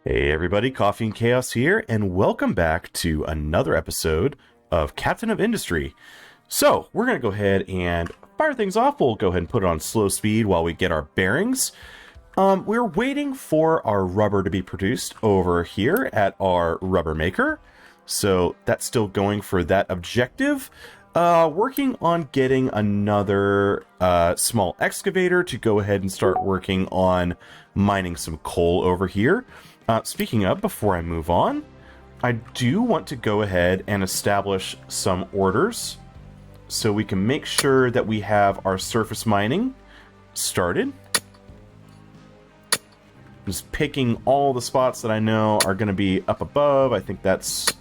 Hey everybody, Coffee and Chaos here, and welcome back to another episode of Captain of Industry. So, we're going to go ahead and fire things off. We'll go ahead and put it on slow speed while we get our bearings. We're waiting for our rubber to be produced over here at our rubber maker. So, that's still going for that objective. Working on getting another small excavator to go ahead and start working on mining some coal over here. Speaking of, before I move on, I do want to go ahead and establish some orders so we can make sure that we have our surface mining started. Just picking all the spots that I know are going to be up above. I think that's...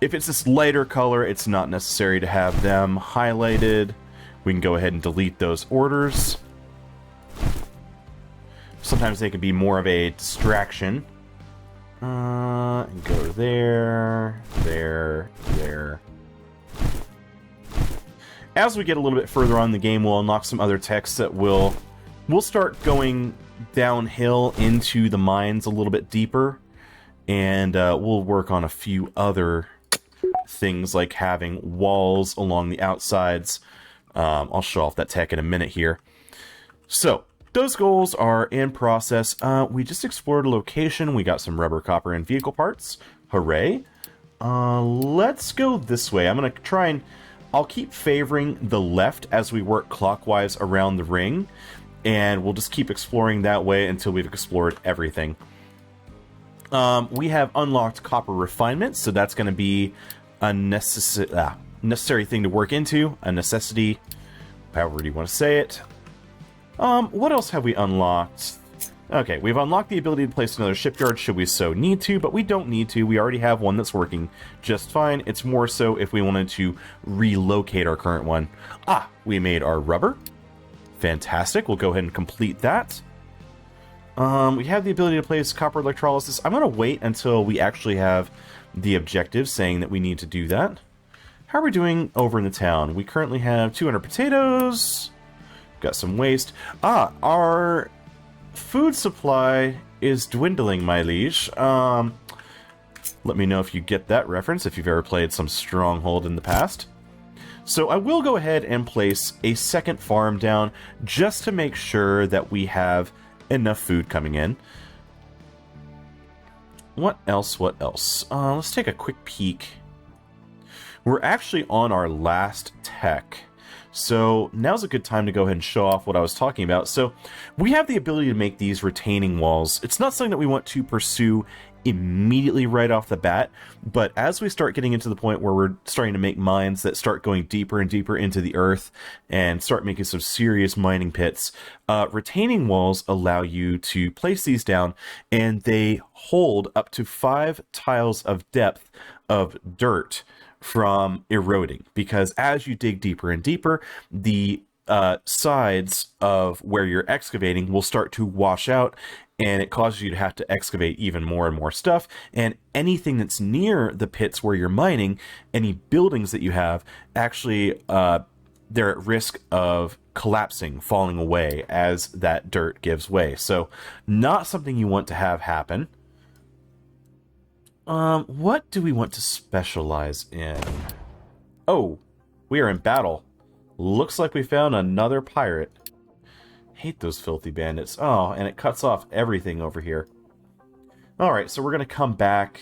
If it's this lighter color, it's not necessary to have them highlighted. We can go ahead and delete those orders. Sometimes they can be more of a distraction. And go there, there. As we get a little bit further on in the game, we'll unlock some other techs that we'll start going downhill into the mines a little bit deeper. And we'll work on a few other things like having walls along the outsides. I'll show off that tech in a minute here. So, those goals are in process. We just explored a location. We got some rubber, copper, and vehicle parts. Hooray. Let's go this way. I'm going to try and... I'll keep favoring the left as we work clockwise around the ring. And we'll just keep exploring that way until we've explored everything. We have unlocked copper refinement, so that's going to be a necessary thing to work into. A necessity, however you want to say it. What else have we unlocked? Okay, we've unlocked the ability to place another shipyard should we so need to, but we don't need to. We already have one that's working just fine. It's more so if we wanted to relocate our current one. We made our rubber. Fantastic. We'll go ahead and complete that. We have the ability to place copper electrolysis. I'm going to wait until we actually have the objective saying that we need to do that. How are we doing over in the town? We currently have 200 potatoes. Got some waste. Our food supply is dwindling, my liege. Let me know if you get that reference, if you've ever played some Stronghold in the past. So I will go ahead and place a second farm down just to make sure that we have enough food coming in. What else? Let's take a quick peek. We're actually on our last tech. So now's a good time to go ahead and show off what I was talking about. So we have the ability to make these retaining walls. It's not something that we want to pursue immediately right off the bat, but as we start getting into the point where we're starting to make mines that start going deeper and deeper into the earth and start making some serious mining pits, retaining walls allow you to place these down, and they hold up to 5 tiles of depth of dirt from eroding, because as you dig deeper and deeper, the sides of where you're excavating will start to wash out, and it causes you to have to excavate even more and more stuff. And anything that's near the pits where you're mining, any buildings that you have, actually they're at risk of collapsing, falling away as that dirt gives way. So not something you want to have happen. What do we want to specialize in? Oh, we are in battle. Looks like we found another pirate. Hate those filthy bandits. Oh, and it cuts off everything over here. Alright, so we're gonna come back.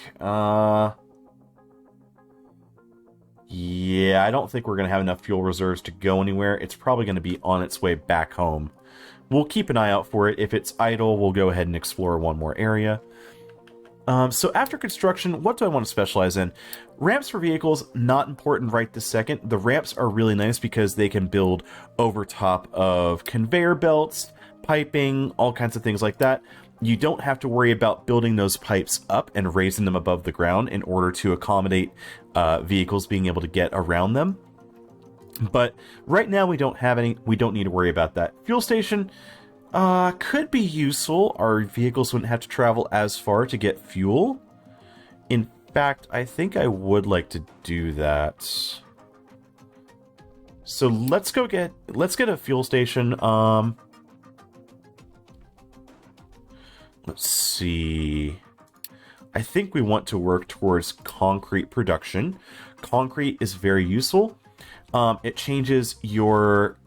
Yeah, I don't think we're gonna have enough fuel reserves to go anywhere. It's probably gonna be on its way back home. We'll keep an eye out for it. If it's idle, we'll go ahead and explore one more area. So after construction, what do I want to specialize in? Ramps for vehicles, not important right this second. The ramps are really nice because they can build over top of conveyor belts, piping, all kinds of things like that. You don't have to worry about building those pipes up and raising them above the ground in order to accommodate vehicles being able to get around them. But right now we don't need to worry about that. Fuel station could be useful. Our vehicles wouldn't have to travel as far to get fuel. In fact, I think I would like to do that. So let's get a fuel station. Let's see. I think we want to work towards concrete production. Concrete is very useful. It changes your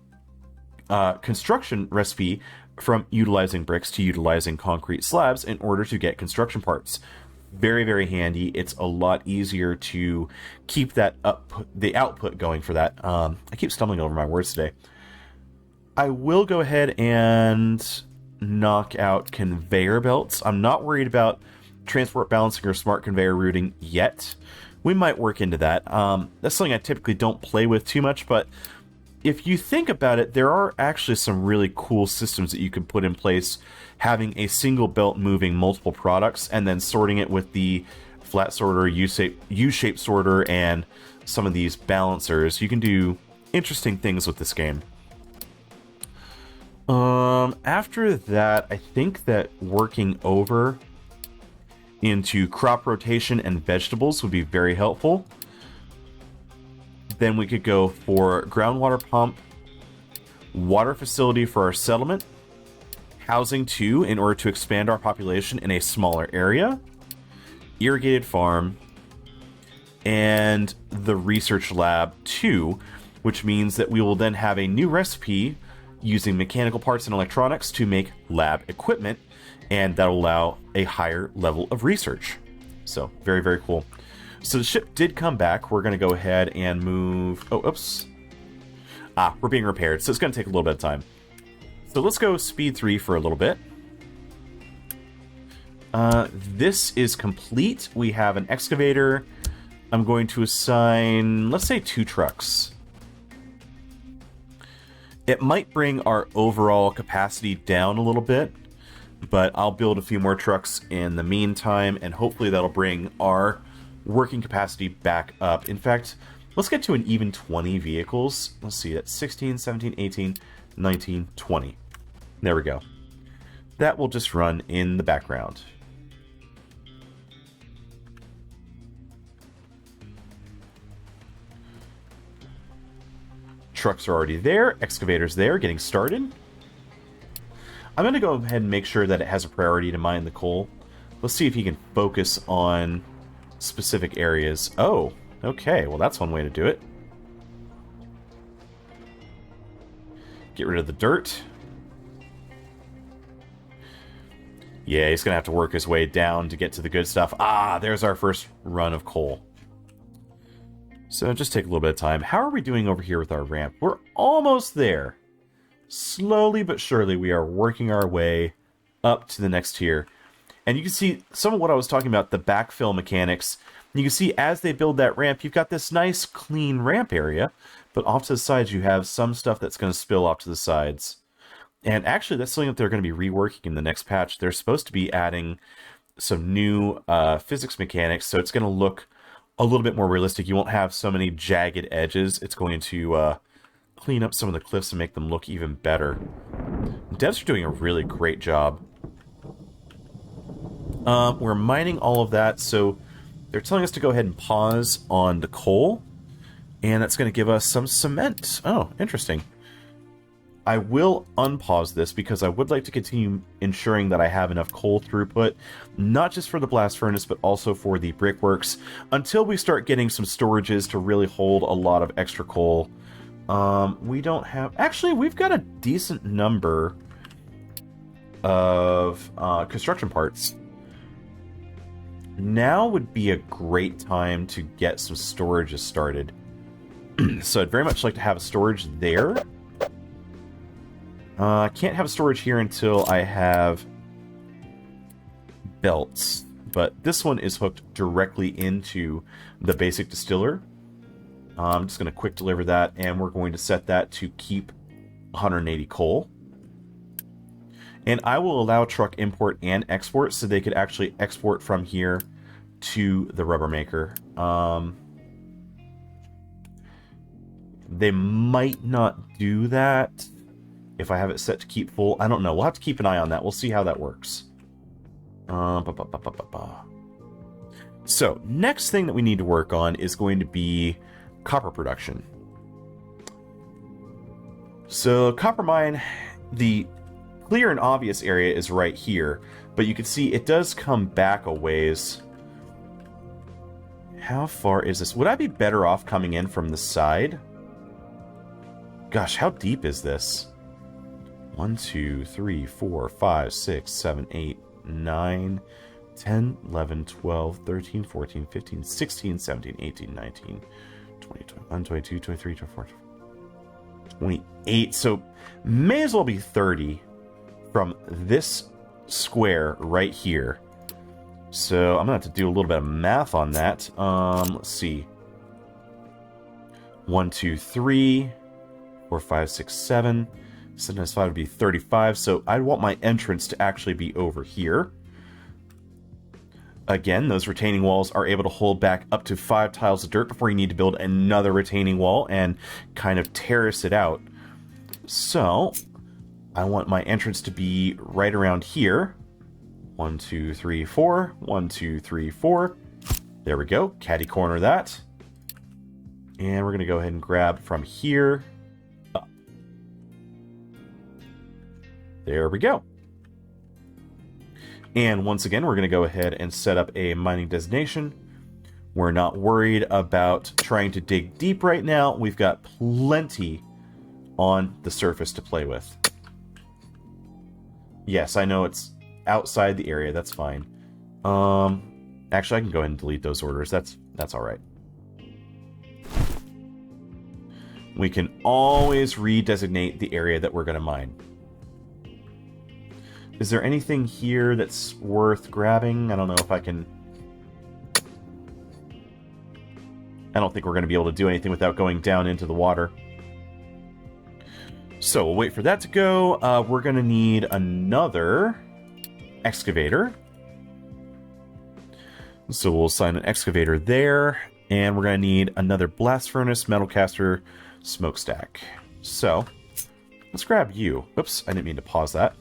construction recipe from utilizing bricks to utilizing concrete slabs in order to get construction parts. Very, very handy. It's a lot easier to keep that the output going for that. I keep stumbling over my words today. I will go ahead and knock out conveyor belts. I'm not worried about transport balancing or smart conveyor routing yet. We might work into that. That's something I typically don't play with too much, but if you think about it, there are actually some really cool systems that you can put in place, having a single belt moving multiple products and then sorting it with the flat sorter, U-shaped sorter, and some of these balancers. You can do interesting things with this game. After that, I think that working over into crop rotation and vegetables would be very helpful. Then we could go for groundwater pump, water facility for our settlement, housing 2 in order to expand our population in a smaller area, irrigated farm, and the research lab 2, which means that we will then have a new recipe using mechanical parts and electronics to make lab equipment, and that'll allow a higher level of research. So, very, very cool. So the ship did come back. We're going to go ahead and move... Oh, oops. We're being repaired, so it's going to take a little bit of time. So let's go speed 3 for a little bit. This is complete. We have an excavator. I'm going to assign, let's say, 2 trucks. It might bring our overall capacity down a little bit, but I'll build a few more trucks in the meantime, and hopefully that'll bring our working capacity back up. In fact, let's get to an even 20 vehicles. Let's see, that's 16, 17, 18, 19, 20. There we go. That will just run in the background. Trucks are already there, excavators there, getting started. I'm going to go ahead and make sure that it has a priority to mine the coal. Let's see if he can focus on specific areas. Oh, okay. Well, that's one way to do it. Get rid of the dirt. Yeah, he's going to have to work his way down to get to the good stuff. There's our first run of coal. So just take a little bit of time. How are we doing over here with our ramp? We're almost there. Slowly but surely, we are working our way up to the next tier. And you can see some of what I was talking about, the backfill mechanics. You can see as they build that ramp, you've got this nice, clean ramp area. But off to the sides, you have some stuff that's going to spill off to the sides. And actually, that's something that they're going to be reworking in the next patch. They're supposed to be adding some new physics mechanics, so it's going to look a little bit more realistic. You won't have so many jagged edges. It's going to clean up some of the cliffs and make them look even better. Devs are doing a really great job. We're mining all of that, so they're telling us to go ahead and pause on the coal, and that's going to give us some cement. Oh, interesting. I will unpause this because I would like to continue ensuring that I have enough coal throughput, not just for the blast furnace, but also for the brickworks, until we start getting some storages to really hold a lot of extra coal. We don't have... Actually, we've got a decent number of construction parts. Now would be a great time to get some storages started. So I'd very much like to have a storage there. I can't have storage here until I have belts, but this one is hooked directly into the basic distiller. I'm just going to quick deliver that, and we're going to set that to keep 180 coal. And I will allow truck import and export so they could actually export from here to the rubber maker. They might not do that if I have it set to keep full. I don't know. We'll have to keep an eye on that. We'll see how that works. So, next thing that we need to work on is going to be copper production. So, copper mine, the clear and obvious area is right here, but you can see it does come back a ways. How far is this? Would I be better off coming in from the side? Gosh, how deep is this? 1, 2, 3, 4, 5, 6, 7, 8, 9, 10, 11, 12, 13, 14, 15, 16, 17, 18, 19, 20, 21, 22, 23, 24, 28. So may as well be 30 from this square right here. So I'm going to have to do a little bit of math on that. Let's see. 1, 2, 3, 4, 5, 6, 7. 7 times 5 would be 35. So I want my entrance to actually be over here. Again, those retaining walls are able to hold back up to 5 tiles of dirt before you need to build another retaining wall and kind of terrace it out. So I want my entrance to be right around here. 1, 2, 3, 4. 1, 2, 3, 4. There we go. Catty corner that. And we're going to go ahead and grab from here up. There we go. And once again, we're going to go ahead and set up a mining designation. We're not worried about trying to dig deep right now. We've got plenty on the surface to play with. Yes, I know it's outside the area. That's fine. Actually, I can go ahead and delete those orders. That's all right. We can always redesignate the area that we're going to mine. Is there anything here that's worth grabbing? I don't know if I can... I don't think we're going to be able to do anything without going down into the water. So we'll wait for that to go. We're going to need another excavator. So we'll assign an excavator there. And we're going to need another blast furnace, metal caster, smokestack. So let's grab you. Oops, I didn't mean to pause that.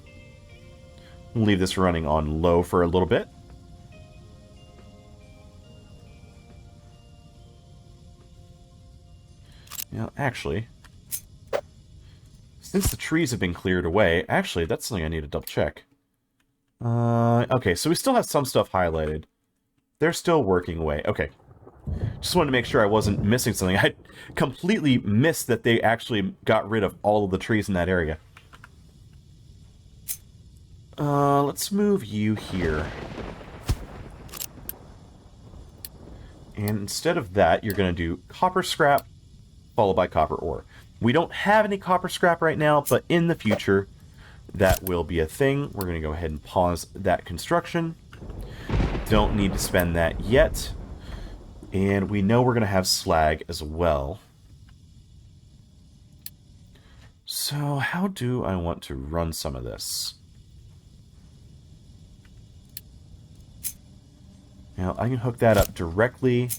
We'll leave this running on low for a little bit. Now, actually, since the trees have been cleared away, actually, that's something I need to double check. Okay, so we still have some stuff highlighted. They're still working away. Okay. Just wanted to make sure I wasn't missing something. I completely missed that they actually got rid of all of the trees in that area. Let's move you here. And instead of that, you're going to do copper scrap, followed by copper ore. We don't have any copper scrap right now, but in the future, that will be a thing. We're going to go ahead and pause that construction. Don't need to spend that yet. And we know we're going to have slag as well. So how do I want to run some of this? Now, I can hook that up directly.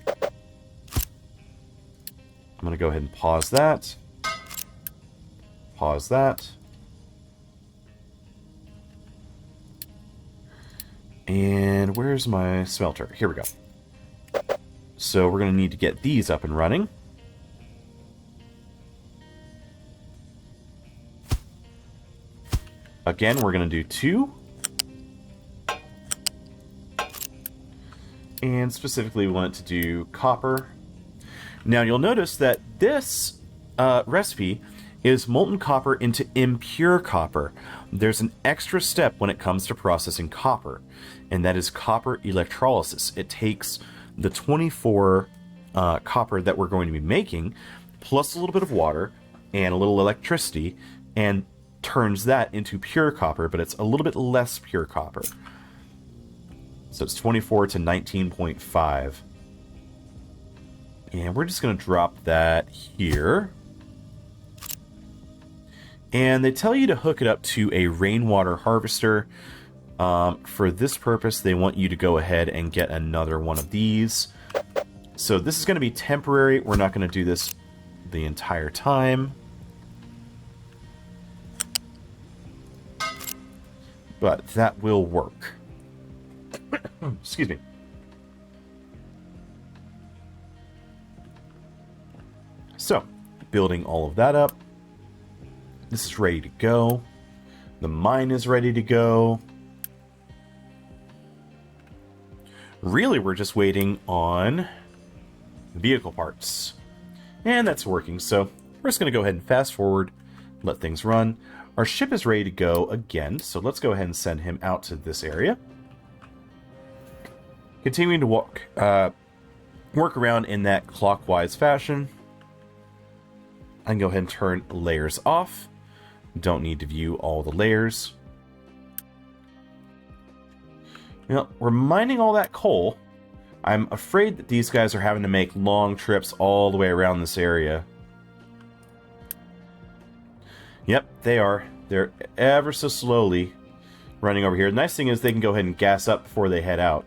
I'm going to go ahead and pause that. Pause that. And where's my smelter? Here we go. So we're going to need to get these up and running. Again, we're going to do 2. And specifically, we want it to do copper. Now, you'll notice that this recipe is molten copper into impure copper. There's an extra step when it comes to processing copper, and that is copper electrolysis. It takes the 24 copper that we're going to be making, plus a little bit of water and a little electricity, and turns that into pure copper, but it's a little bit less pure copper. So it's 24 to 19.5. And we're just going to drop that here. And they tell you to hook it up to a rainwater harvester. For this purpose, they want you to go ahead and get another one of these. So this is going to be temporary. We're not going to do this the entire time. But that will work. Excuse me. So, building all of that up. This is ready to go. The mine is ready to go. Really, we're just waiting on vehicle parts. And that's working, so we're just going to go ahead and fast forward, let things run. Our ship is ready to go again, so let's go ahead and send him out to this area. Continuing to work around in that clockwise fashion. I can go ahead and turn layers off. Don't need to view all the layers. You know, we're mining all that coal. I'm afraid that these guys are having to make long trips all the way around this area. Yep, they are. They're ever so slowly running over here. The nice thing is they can go ahead and gas up before they head out.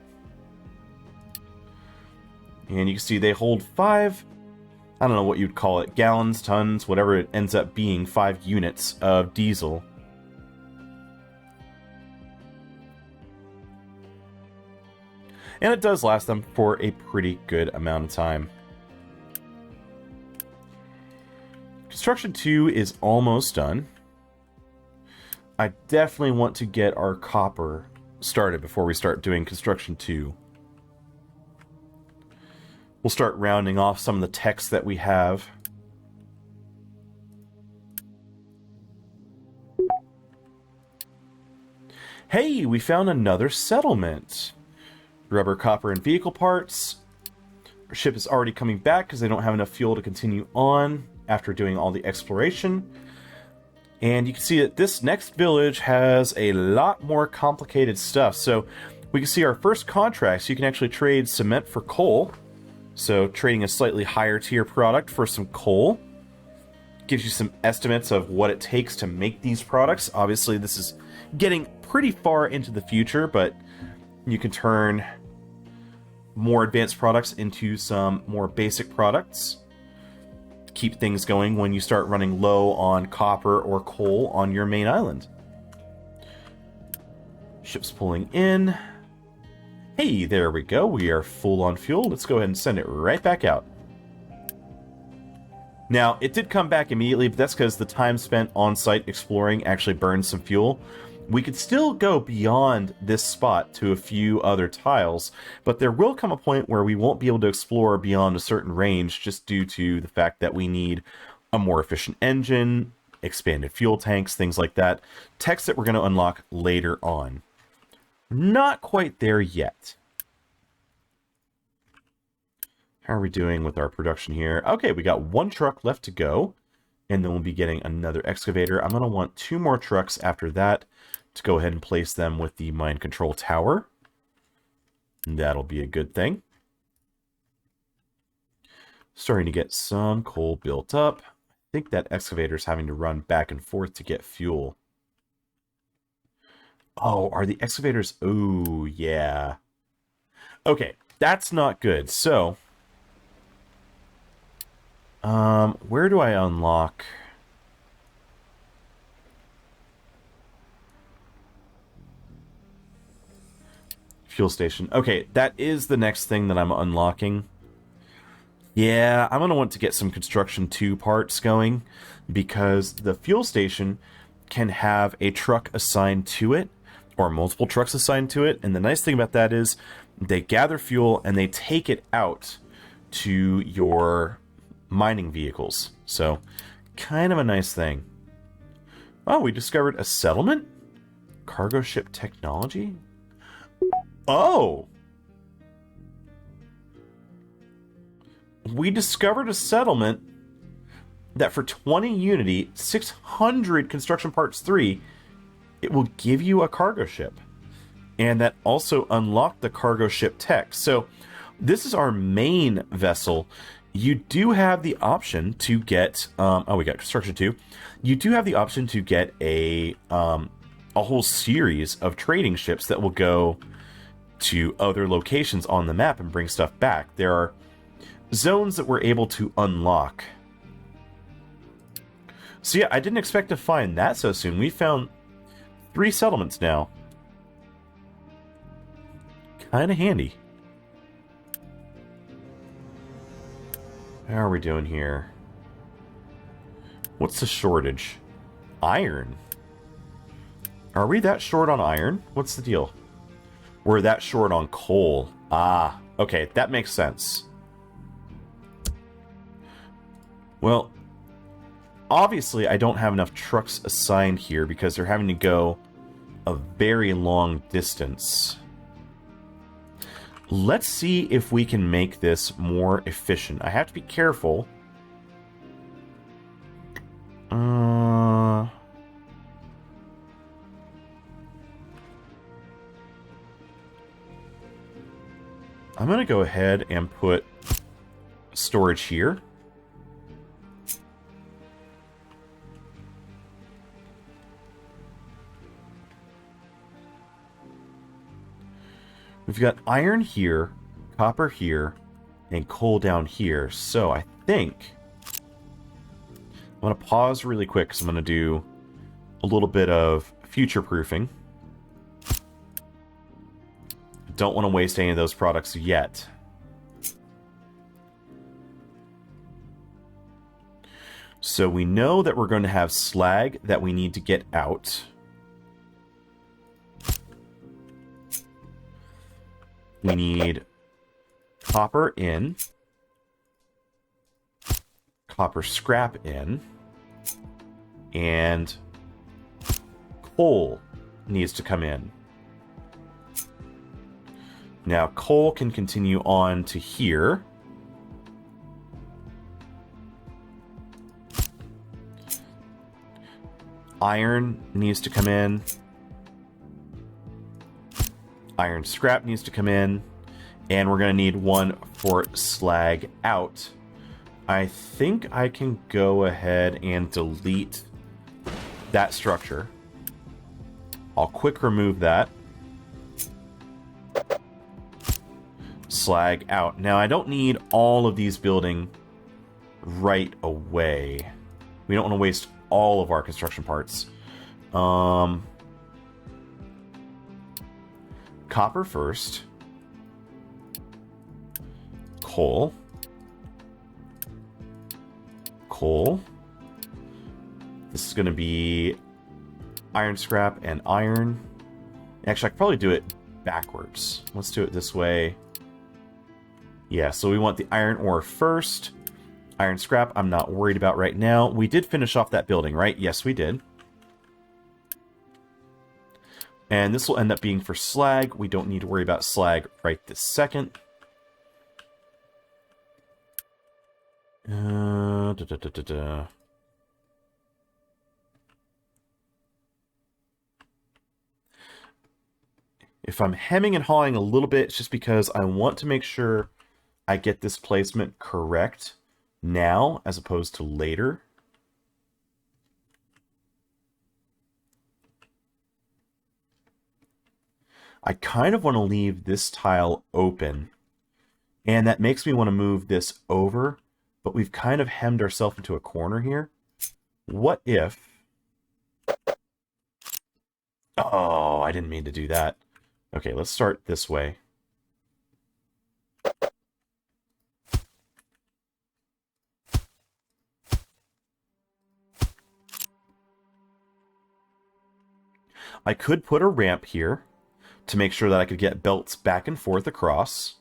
And you can see they hold 5, I don't know what you'd call it, gallons, tons, whatever it ends up being, 5 units of diesel. And it does last them for a pretty good amount of time. Construction 2 is almost done. I definitely want to get our copper started before we start doing construction 2. We'll start rounding off some of the text that we have. Hey, we found another settlement. Rubber, copper, and vehicle parts. Our ship is already coming back because they don't have enough fuel to continue on after doing all the exploration. And you can see that this next village has a lot more complicated stuff. So we can see our first contracts. You can actually trade cement for coal. So trading a slightly higher tier product for some coal. Gives you some estimates of what it takes to make these products. Obviously, this is getting pretty far into the future, but you can turn more advanced products into some more basic products. Keep things going when you start running low on copper or coal on your main island. Ship's pulling in. Hey, there we go. We are full on fuel. Let's go ahead and send it right back out. Now, it did come back immediately, but that's because the time spent on-site exploring actually burned some fuel. We could still go beyond this spot to a few other tiles, but there will come a point where we won't be able to explore beyond a certain range just due to the fact that we need a more efficient engine, expanded fuel tanks, things like that. Techs that we're going to unlock later on. Not quite there yet. How are we doing with our production here? Okay, we got 1 truck left to go, and then we'll be getting another excavator. I'm going to want 2 more trucks after that to go ahead and place them with the mine control tower. And that'll be a good thing. Starting to get some coal built up. I think that excavator's having to run back and forth to get fuel. Oh, are the excavators... Oh, yeah. Okay, that's not good. So, where do I unlock... Fuel station. Okay, that is the next thing that I'm unlocking. Yeah, I'm going to want to get some construction 2 parts going, because the fuel station can have a truck assigned to it, or multiple trucks assigned to it, and the nice thing about that is they gather fuel and they take it out to your mining vehicles. So, kind of a nice thing. Oh, we discovered a settlement? Cargo ship technology? Oh! We discovered a settlement that for 20 Unity, 600 Construction Parts 3, it will give you a cargo ship. And that also unlocked the cargo ship tech. So this is our main vessel. You do have the option to get... oh, we got Construction 2. You do have the option to get a whole series of trading ships that will go to other locations on the map and bring stuff back. There are zones that we're able to unlock. So yeah, I didn't expect to find that so soon. We found 3 settlements now. Kind of handy. How are we doing here? What's the shortage? Iron. Are we that short on iron? What's the deal? We're that short on coal. Ah, okay, that makes sense. Well, obviously I don't have enough trucks assigned here because they're having to go a very long distance. Let's see if we can make this more efficient. I have to be careful. I'm going to go ahead and put storage here. We've got iron here, copper here, and coal down here. So I think I'm going to pause really quick because I'm going to do a little bit of future-proofing. Don't want to waste any of those products yet. So we know that we're going to have slag that we need to get out. We need copper in, copper scrap in, and coal needs to come in. Now, coal can continue on to here. Iron needs to come in. Iron scrap needs to come in. And we're going to need one for slag out. I think I can go ahead and delete that structure. I'll quick remove that. Slag out. Now, I don't need all of these building right away. We don't want to waste all of our construction parts. Copper first. Coal. Coal. This is going to be iron scrap and iron. Actually, I could probably do it backwards. Let's do it this way. Yeah, so we want the iron ore first. Iron scrap, I'm not worried about right now. We did finish off that building, right? Yes, we did. And this will end up being for slag. We don't need to worry about slag right this second. If I'm hemming and hawing a little bit, it's just because I want to make sure I get this placement correct now as opposed to later. I kind of want to leave this tile open, and that makes me want to move this over, but we've kind of hemmed ourselves into a corner here. What if... Oh, I didn't mean to do that. Okay, let's start this way. I could put a ramp here to make sure that I could get belts back and forth across.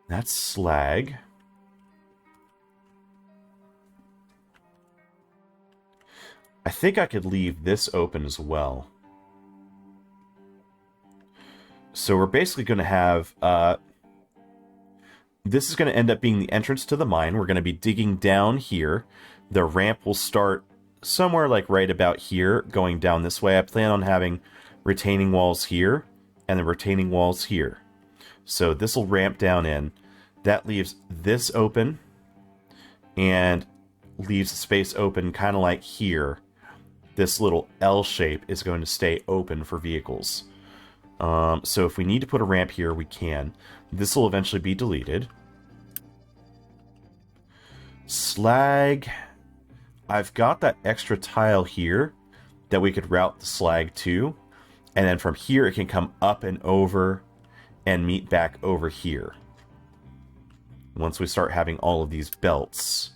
That's slag. I think I could leave this open as well. So we're basically going to have... this is going to end up being the entrance to the mine. We're going to be digging down here. The ramp will start somewhere like right about here, going down this way. I plan on having retaining walls here and the retaining walls here. So this will ramp down in. That leaves this open and leaves space open kind of like here. This little L shape is going to stay open for vehicles. So if we need to put a ramp here, we can. This will eventually be deleted. Slag. I've got that extra tile here that we could route the slag to. And then from here, it can come up and over and meet back over here. Once we start having all of these belts.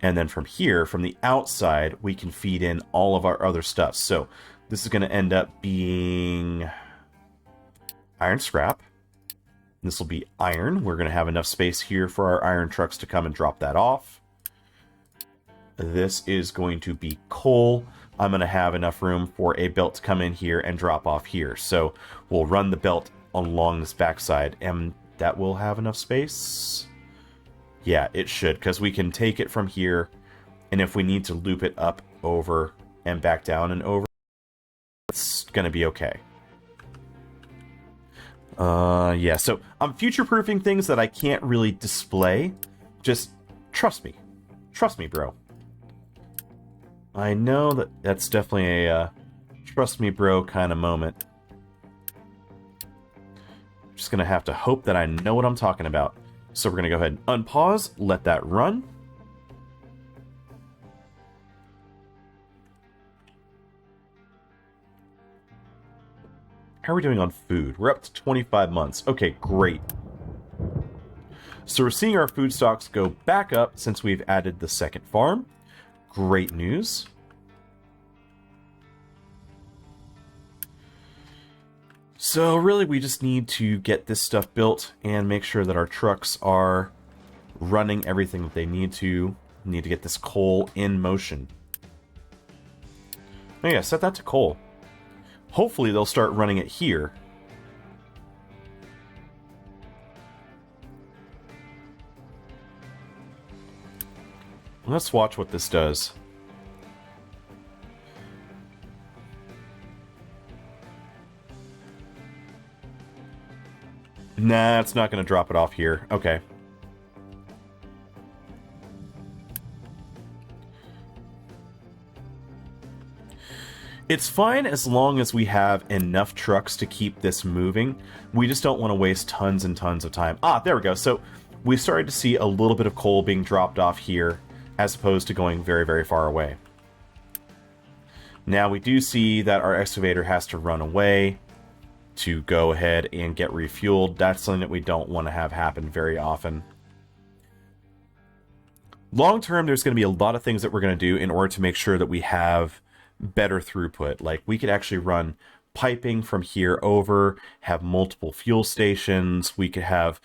And then from here, from the outside, we can feed in all of our other stuff. So this is going to end up being iron scrap. This will be iron. We're going to have enough space here for our iron trucks to come and drop that off. This is going to be coal. I'm going to have enough room for a belt to come in here and drop off here. So we'll run the belt along this backside, and that will have enough space. Yeah, it should, because we can take it from here, and if we need to loop it up, over, and back down and over, it's going to be okay. Yeah, so I'm future-proofing things that I can't really display. Just trust me. Trust me, bro. I know that that's definitely a trust me, bro kind of moment. Just going to have to hope that I know what I'm talking about. So we're going to go ahead and unpause, let that run. How are we doing on food? We're up to 25 months. Okay, great. So we're seeing our food stocks go back up since we've added the second farm. Great news. So really, we just need to get this stuff built and make sure that our trucks are running everything that they need to. We need to get this coal in motion. Oh yeah, set that to coal. Hopefully they'll start running it here. Let's watch what this does. Nah, it's not going to drop it off here. Okay. It's fine as long as we have enough trucks to keep this moving. We just don't want to waste tons and tons of time. Ah, there we go. So we started to see a little bit of coal being dropped off here as opposed to going very, very far away. Now we do see that our excavator has to run away to go ahead and get refueled. That's something that we don't want to have happen very often. Long term, there's going to be a lot of things that we're going to do in order to make sure that we have better throughput. Like, we could actually run piping from here over, have multiple fuel stations. We could have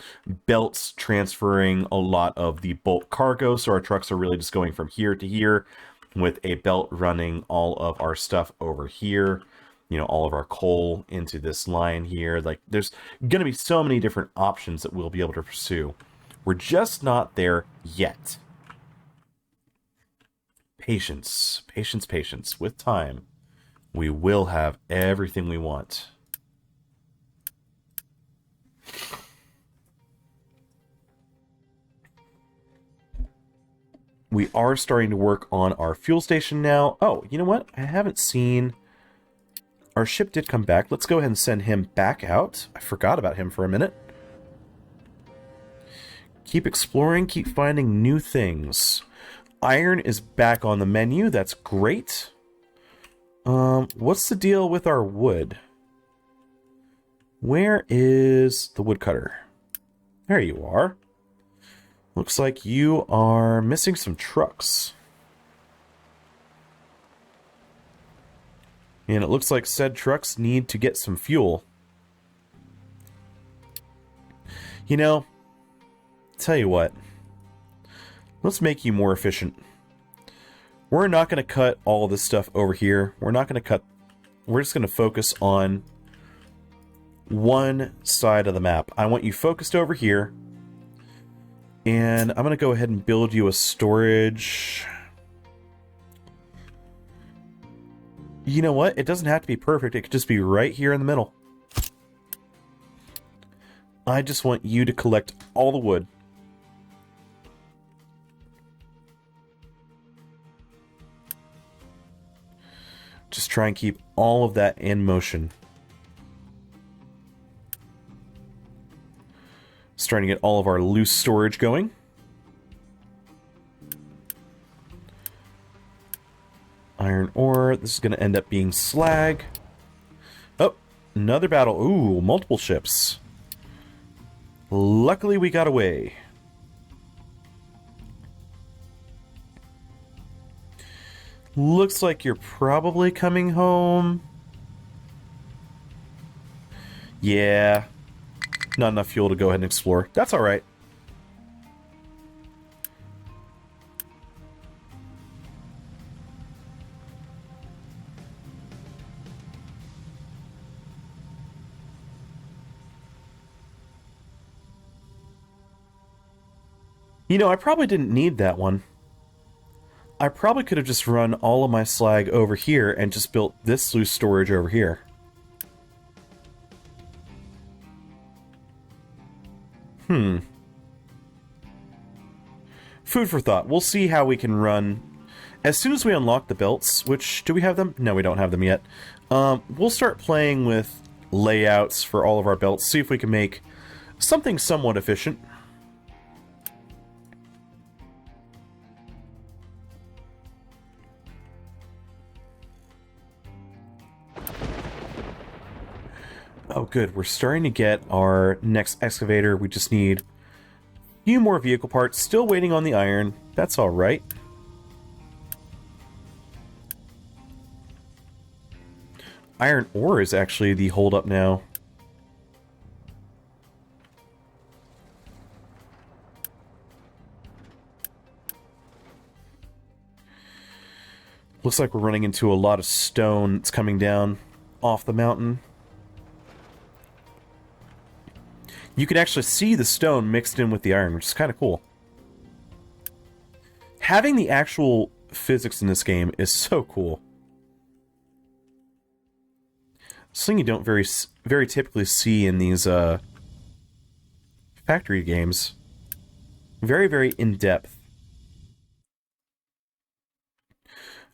belts transferring a lot of the bulk cargo, so our trucks are really just going from here to here, with a belt running all of our stuff over here. You know, all of our coal into this line here. Like, there's going to be so many different options that we'll be able to pursue. We're just not there yet. Patience, patience, patience. With time, we will have everything we want. We are starting to work on our fuel station now. Oh, you know what? I haven't seen... Our ship did come back. Let's go ahead and send him back out. I forgot about him for a minute. Keep exploring, keep finding new things. Iron is back on the menu. That's great. What's the deal with our wood? Where is the woodcutter? There you are. Looks like you are missing some trucks. And it looks like said trucks need to get some fuel. You know, tell you what. Let's make you more efficient. We're not going to cut all this stuff over here. We're not going to cut... We're just going to focus on one side of the map. I want you focused over here. And I'm going to go ahead and build you a storage... You know what? It doesn't have to be perfect. It could just be right here in the middle. I just want you to collect all the wood. Just try and keep all of that in motion. Starting to get all of our loose storage going. Iron ore. This is going to end up being slag. Oh, another battle. Ooh, multiple ships. Luckily, we got away. Looks like you're probably coming home. Yeah. Not enough fuel to go ahead and explore. That's alright. You know, I probably didn't need that one. I probably could have just run all of my slag over here and just built this sluice storage over here. Food for thought. We'll see how we can run. As soon as we unlock the belts, which, do we have them? No, we don't have them yet. We'll start playing with layouts for all of our belts, see if we can make something somewhat efficient. Oh, good. We're starting to get our next excavator. We just need a few more vehicle parts. Still waiting on the iron. That's all right. Iron ore is actually the holdup now. Looks like we're running into a lot of stone that's coming down off the mountain. You can actually see the stone mixed in with the iron, which is kind of cool. Having the actual physics in this game is so cool. Something you don't very typically see in these factory games. Very, very in-depth.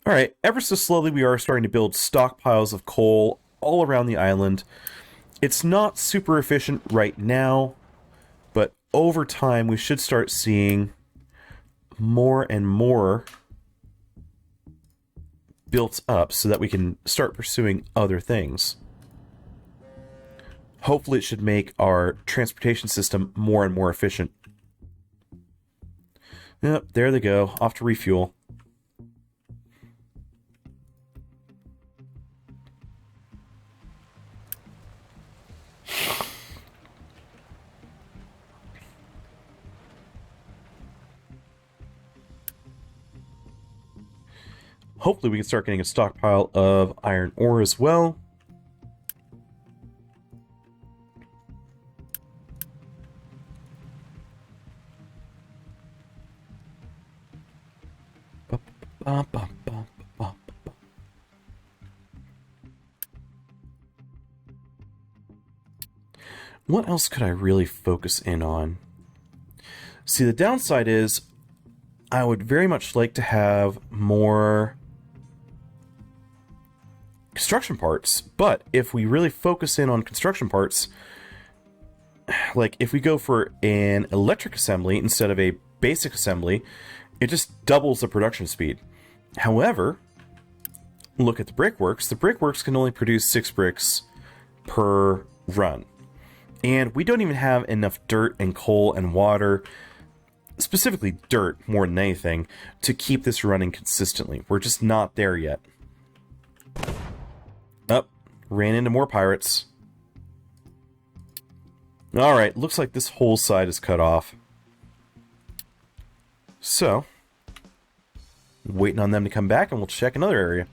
Alright, ever so slowly we are starting to build stockpiles of coal all around the island. It's not super efficient right now, but over time we should start seeing more and more built up so that we can start pursuing other things. Hopefully it should make our transportation system more and more efficient. Yep, there they go, off to refuel. Hopefully we can start getting a stockpile of iron ore as well. What else could I really focus in on? See, the downside is I would very much like to have more construction parts, but if we really focus in on construction parts, like if we go for an electric assembly instead of a basic assembly, it just doubles the production speed. However, look at the brickworks. The brickworks can only produce 6 bricks per run. And we don't even have enough dirt and coal and water, specifically dirt more than anything, to keep this running consistently. We're just not there yet. Oh, ran into more pirates. Alright, looks like this whole side is cut off. So, waiting on them to come back and we'll check another area.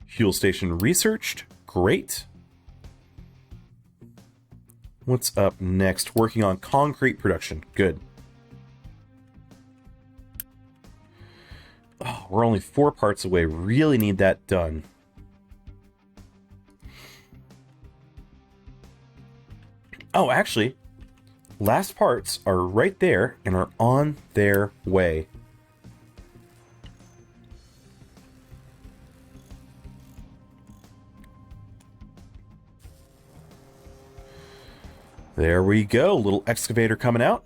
Fuel station researched. Great. What's up next? Working on concrete production. Good. Oh, we're only 4 parts away. Really need that done. Oh, actually, last parts are right there and are on their way. There we go, little excavator coming out.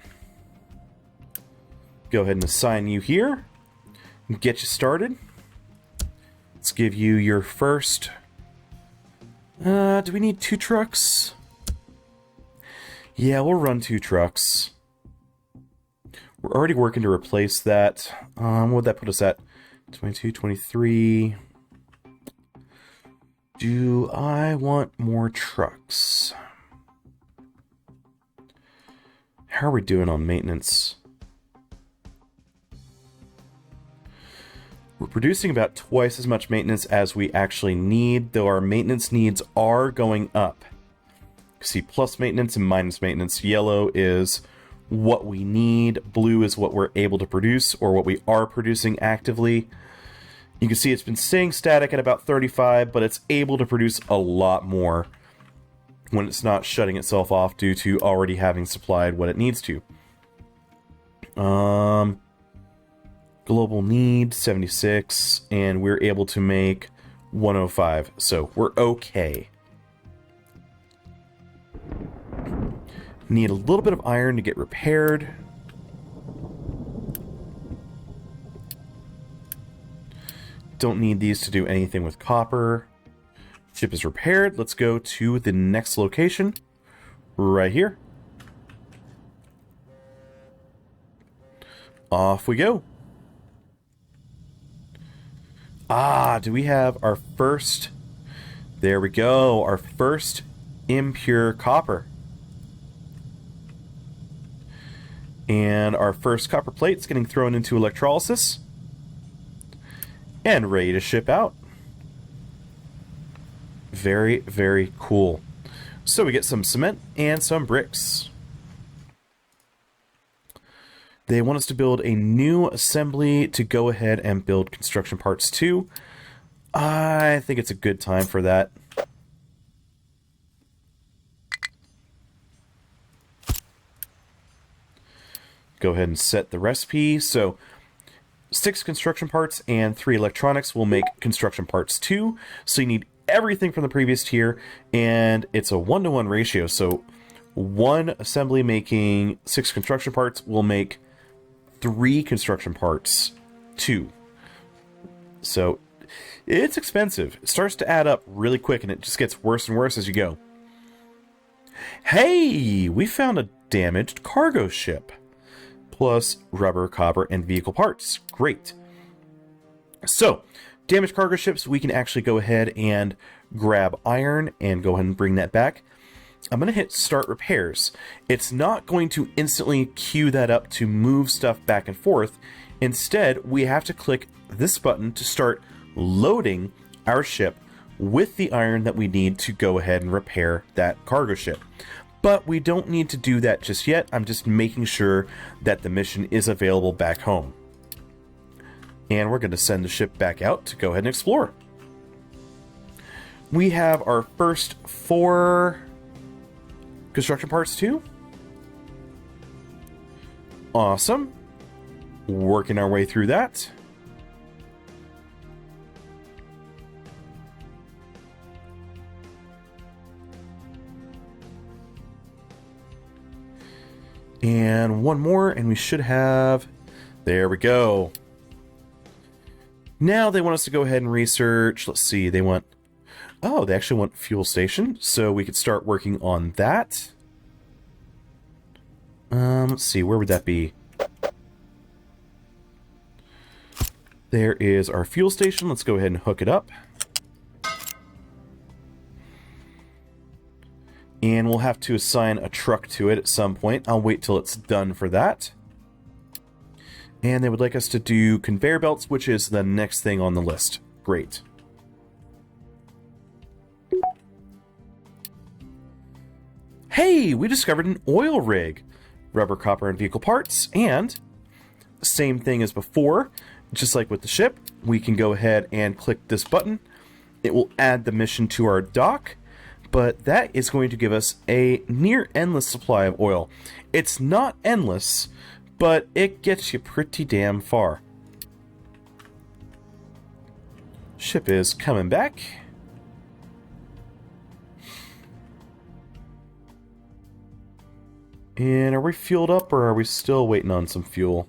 Go ahead and assign you here. Get you started. Let's give you your first Do we need 2 trucks? Yeah, we'll run 2 trucks. We're already working to replace that. What would that put us at? 22, 23. Do I want more trucks? How are we doing on maintenance? We're producing about twice as much maintenance as we actually need, though our maintenance needs are going up. You see plus maintenance and minus maintenance. Yellow is what we need. Blue is what we're able to produce, or what we are producing actively. You can see it's been staying static at about 35, but it's able to produce a lot more when it's not shutting itself off due to already having supplied what it needs to. Global need 76, and we're able to make 105, so we're okay. Need a little bit of iron to get repaired. Don't need these to do anything with copper. Ship is repaired. Let's go to the next location. Right here. Off we go. Ah, do we have our first... There we go. Our first impure copper. And our first copper plate's getting thrown into electrolysis. And ready to ship out. Very, very cool. So we get some cement and some bricks. They want us to build a new assembly to go ahead and build construction parts 2. I think it's a good time for that. Go ahead and set the recipe. So 6 construction parts and 3 electronics will make construction parts 2. So you need everything from the previous tier, and it's a 1-to-1 ratio. So 1 assembly making 6 construction parts will make 3 construction parts 2. So it's expensive. It starts to add up really quick, and it just gets worse and worse as you go. Hey, we found a damaged cargo ship. Plus rubber, copper, and vehicle parts. Great. So, damaged cargo ships, we can actually go ahead and grab iron and go ahead and bring that back. I'm going to hit start repairs. It's not going to instantly queue that up to move stuff back and forth. Instead, we have to click this button to start loading our ship with the iron that we need to go ahead and repair that cargo ship. But we don't need to do that just yet. I'm just making sure that the mission is available back home. And we're going to send the ship back out to go ahead and explore. We have our first 4 construction parts 2. Awesome. Working our way through that. And 1 more, and we should have... There we go. Now they want us to go ahead and research. Let's see, they want... Oh, they actually want fuel station, so we could start working on that. Let's see, where would that be? There is our fuel station. Let's go ahead and hook it up. And we'll have to assign a truck to it at some point. I'll wait till it's done for that. And they would like us to do conveyor belts, which is the next thing on the list. Great. Hey, we discovered an oil rig. Rubber, copper, and vehicle parts. And same thing as before. Just like with the ship, we can go ahead and click this button. It will add the mission to our dock. But that is going to give us a near endless supply of oil. It's not endless, but it gets you pretty damn far. Ship is coming back. And are we fueled up, or are we still waiting on some fuel?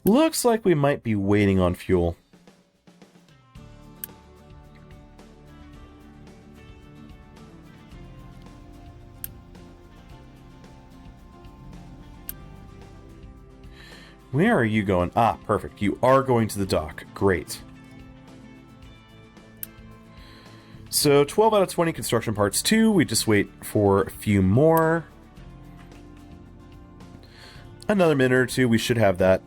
Looks like we might be waiting on fuel. Where are you going? Ah, perfect. You are going to the dock. Great. So 12 out of 20 construction parts 2. We just wait for a few more. Another minute or two, we should have that.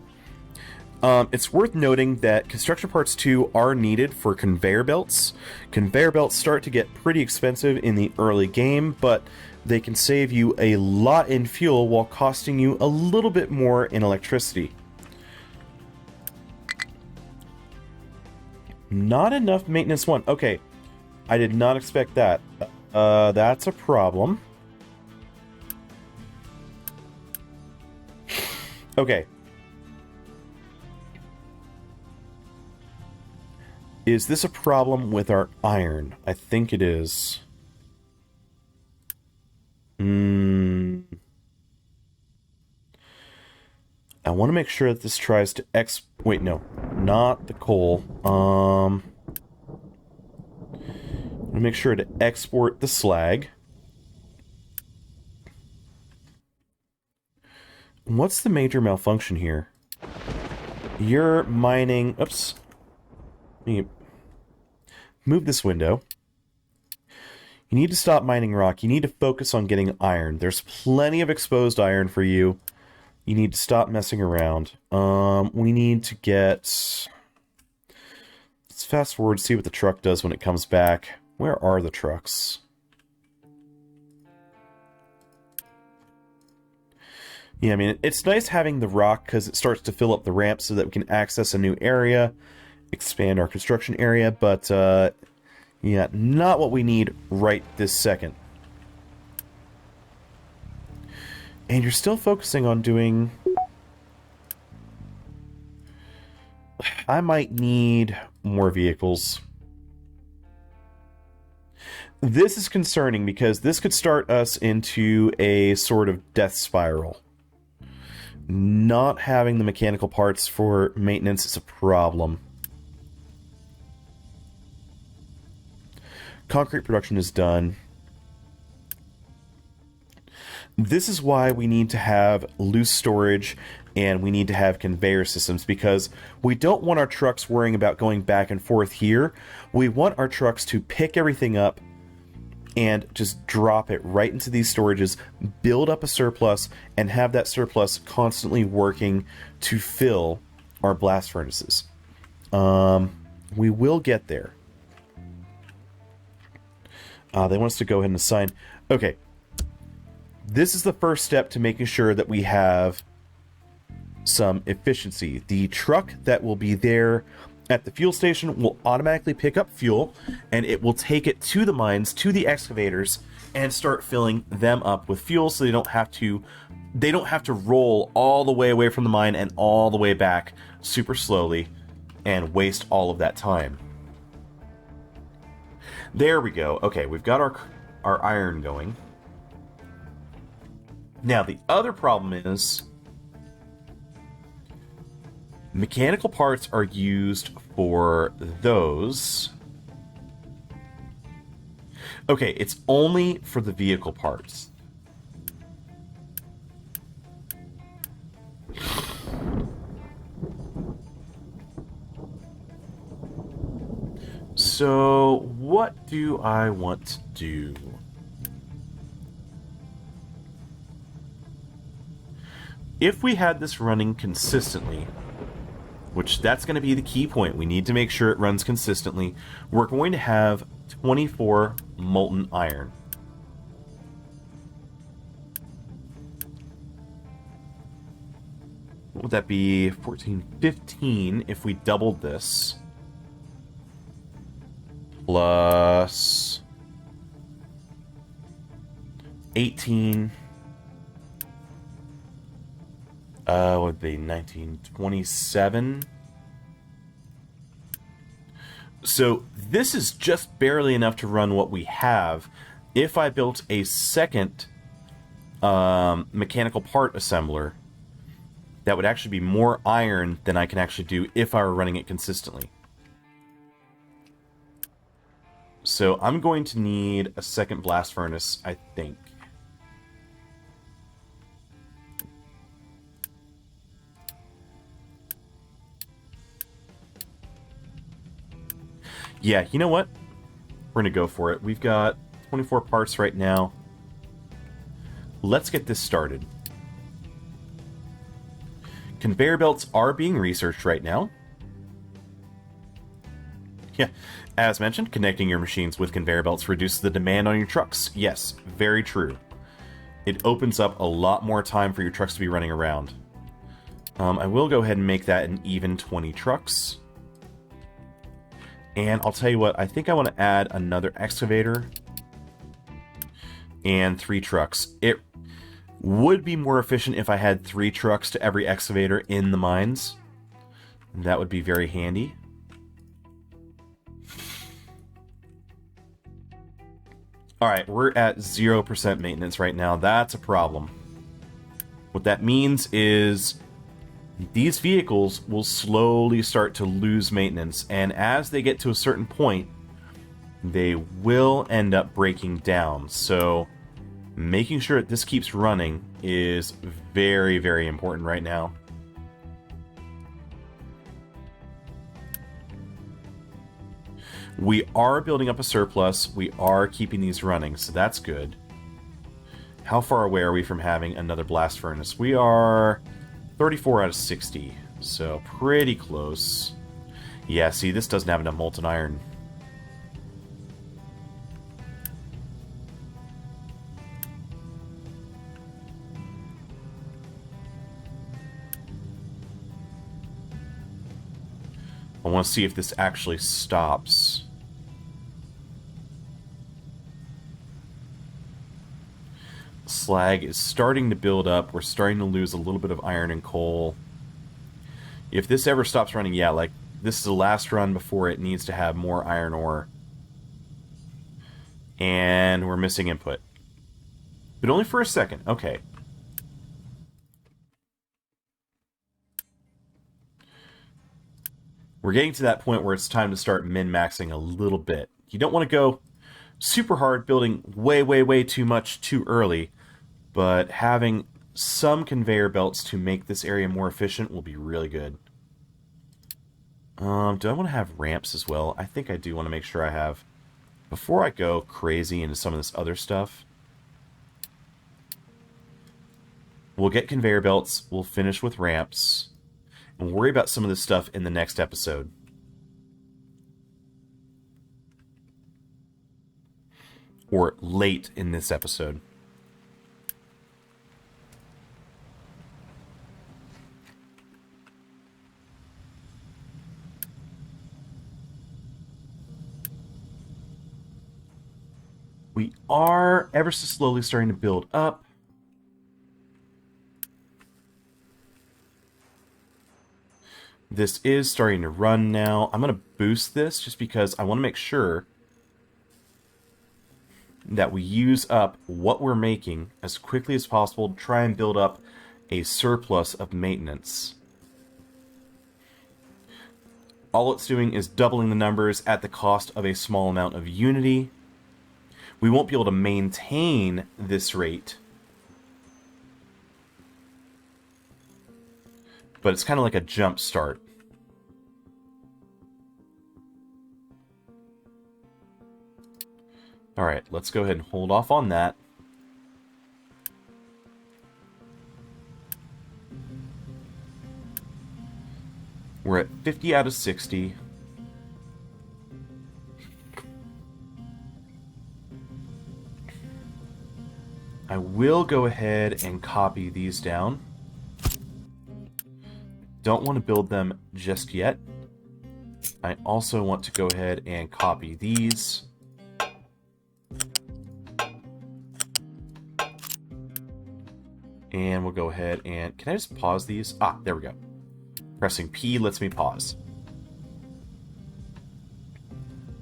It's worth noting that construction parts 2 are needed for conveyor belts. Conveyor belts start to get pretty expensive in the early game, but they can save you a lot in fuel while costing you a little bit more in electricity. Not enough maintenance 1. Okay, I did not expect that. That's a problem. Okay. Is this a problem with our iron? I think it is. I want to make sure that this tries to wait, no. Not the coal. I want to make sure to export the slag. What's the major malfunction here? You're mining... Oops. Let me move this window. You need to stop mining rock. You need to focus on getting iron. There's plenty of exposed iron for you. You need to stop messing around. We need to get... Let's fast forward, see what the truck does when it comes back. Where are the trucks? Yeah, I mean, it's nice having the rock because it starts to fill up the ramp so that we can access a new area, expand our construction area, but, yeah, not what we need right this second. And you're still focusing on doing... I might need more vehicles. This is concerning because this could start us into a sort of death spiral. Not having the mechanical parts for maintenance is a problem. Concrete production is done. This is why we need to have loose storage and we need to have conveyor systems, because we don't want our trucks worrying about going back and forth here. We want our trucks to pick everything up and just drop it right into these storages, build up a surplus, and have that surplus constantly working to fill our blast furnaces. We will get there. They want us to go ahead and assign... Okay. This is the first step to making sure that we have some efficiency. The truck that will be there at the fuel station will automatically pick up fuel, and it will take it to the mines, to the excavators, and start filling them up with fuel so they don't have to roll all the way away from the mine and all the way back super slowly and waste all of that time. There we go. Okay, we've got our iron going. Now, the other problem is mechanical parts are used for those. Okay, it's only for the vehicle parts. So, what do I want to do? If we had this running consistently, which that's going to be the key point, we need to make sure it runs consistently, we're going to have 24 molten iron. What would that be? 14, 15 if we doubled this. Plus 18... would be 1927. So this is just barely enough to run what we have. If I built a second mechanical part assembler, that would actually be more iron than I can actually do if I were running it consistently. So I'm going to need a second blast furnace, I think. Yeah, you know what? We're going to go for it. We've got 24 parts right now. Let's get this started. Conveyor belts are being researched right now. Yeah, as mentioned, connecting your machines with conveyor belts reduces the demand on your trucks. Yes, very true. It opens up a lot more time for your trucks to be running around. I will go ahead and make that an even 20 trucks. And I'll tell you what, I think I want to add another excavator and 3 trucks. It would be more efficient if I had 3 trucks to every excavator in the mines. That would be very handy. Alright, we're at 0% maintenance right now. That's a problem. What that means is these vehicles will slowly start to lose maintenance, and as they get to a certain point, they will end up breaking down. So making sure that this keeps running is very, very important right now. We are building up a surplus. We are keeping these running, so that's good. How far away are we from having another blast furnace? We are 34 out of 60, so pretty close. Yeah, see, this doesn't have enough molten iron. I want to see if this actually stops. Slag is starting to build up. We're starting to lose a little bit of iron and coal. If this ever stops running, yeah, like, this is the last run before it needs to have more iron ore. And we're missing input. But only for a second. Okay. We're getting to that point where it's time to start min-maxing a little bit. You don't want to go super hard, building way, way, way too much too early, but having some conveyor belts to make this area more efficient will be really good. Do I want to have ramps as well? I think I do want to make sure I have. Before I go crazy into some of this other stuff, we'll get conveyor belts, we'll finish with ramps, and worry about some of this stuff in the next episode. Or late in this episode. We are ever so slowly starting to build up. This is starting to run now. I'm going to boost this just because I want to make sure that we use up what we're making as quickly as possible to try and build up a surplus of maintenance. All it's doing is doubling the numbers at the cost of a small amount of unity. We won't be able to maintain this rate, but it's kind of like a jump start. Alright, let's go ahead and hold off on that. We're at 50 out of 60. I will go ahead and copy these down. Don't want to build them just yet. I also want to go ahead and copy these. And we'll go ahead and... Can I just pause these? Ah, there we go. Pressing P lets me pause.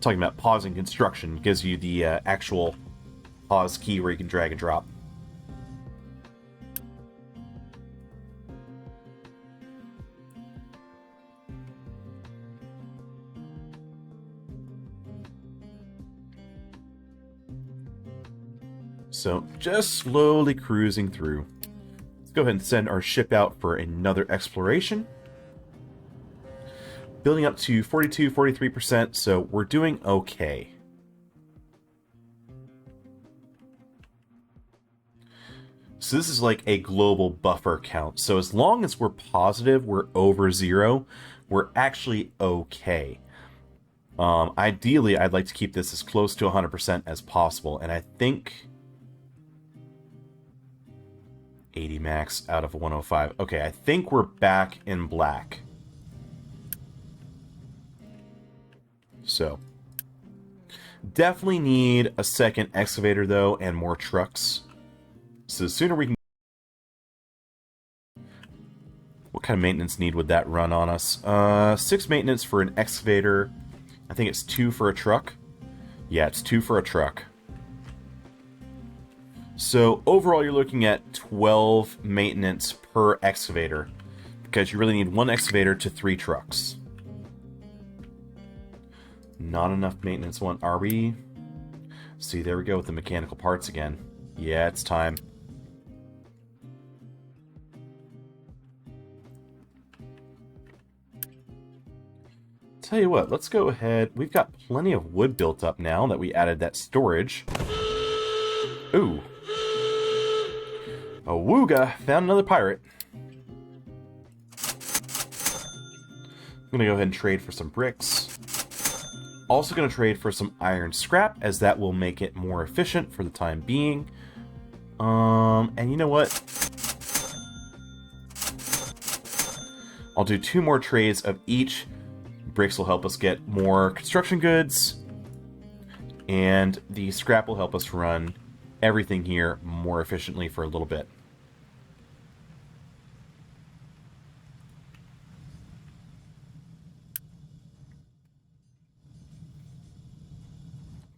Talking about pausing construction gives you the actual pause key where you can drag and drop. So, just slowly cruising through. Let's go ahead and send our ship out for another exploration. building up to 42, 43%, so we're doing okay. So this is like a global buffer count. So as long as we're positive, we're over 0, we're actually okay. Ideally, I'd like to keep this as close to 100% as possible, and I think 80 max out of 105. Okay, I think we're back in black. So, definitely need a second excavator, though, and more trucks. So the sooner we can... What kind of maintenance need would that run on us? 6 maintenance for an excavator. I think it's 2 for a truck. Yeah, it's 2 for a truck. So overall, you're looking at 12 maintenance per excavator, because you really need 1 excavator to 3 trucks. Not enough maintenance one. Are we? See, there we go with the mechanical parts again. Yeah, it's time. Tell you what, let's go ahead. We've got plenty of wood built up now that we added that storage. Ooh. A wooga! Found another pirate. I'm gonna go ahead and trade for some bricks. Also gonna trade for some iron scrap, as that will make it more efficient for the time being. And you know what? I'll do 2 more trades of each. Bricks will help us get more construction goods, and the scrap will help us run everything here more efficiently for a little bit.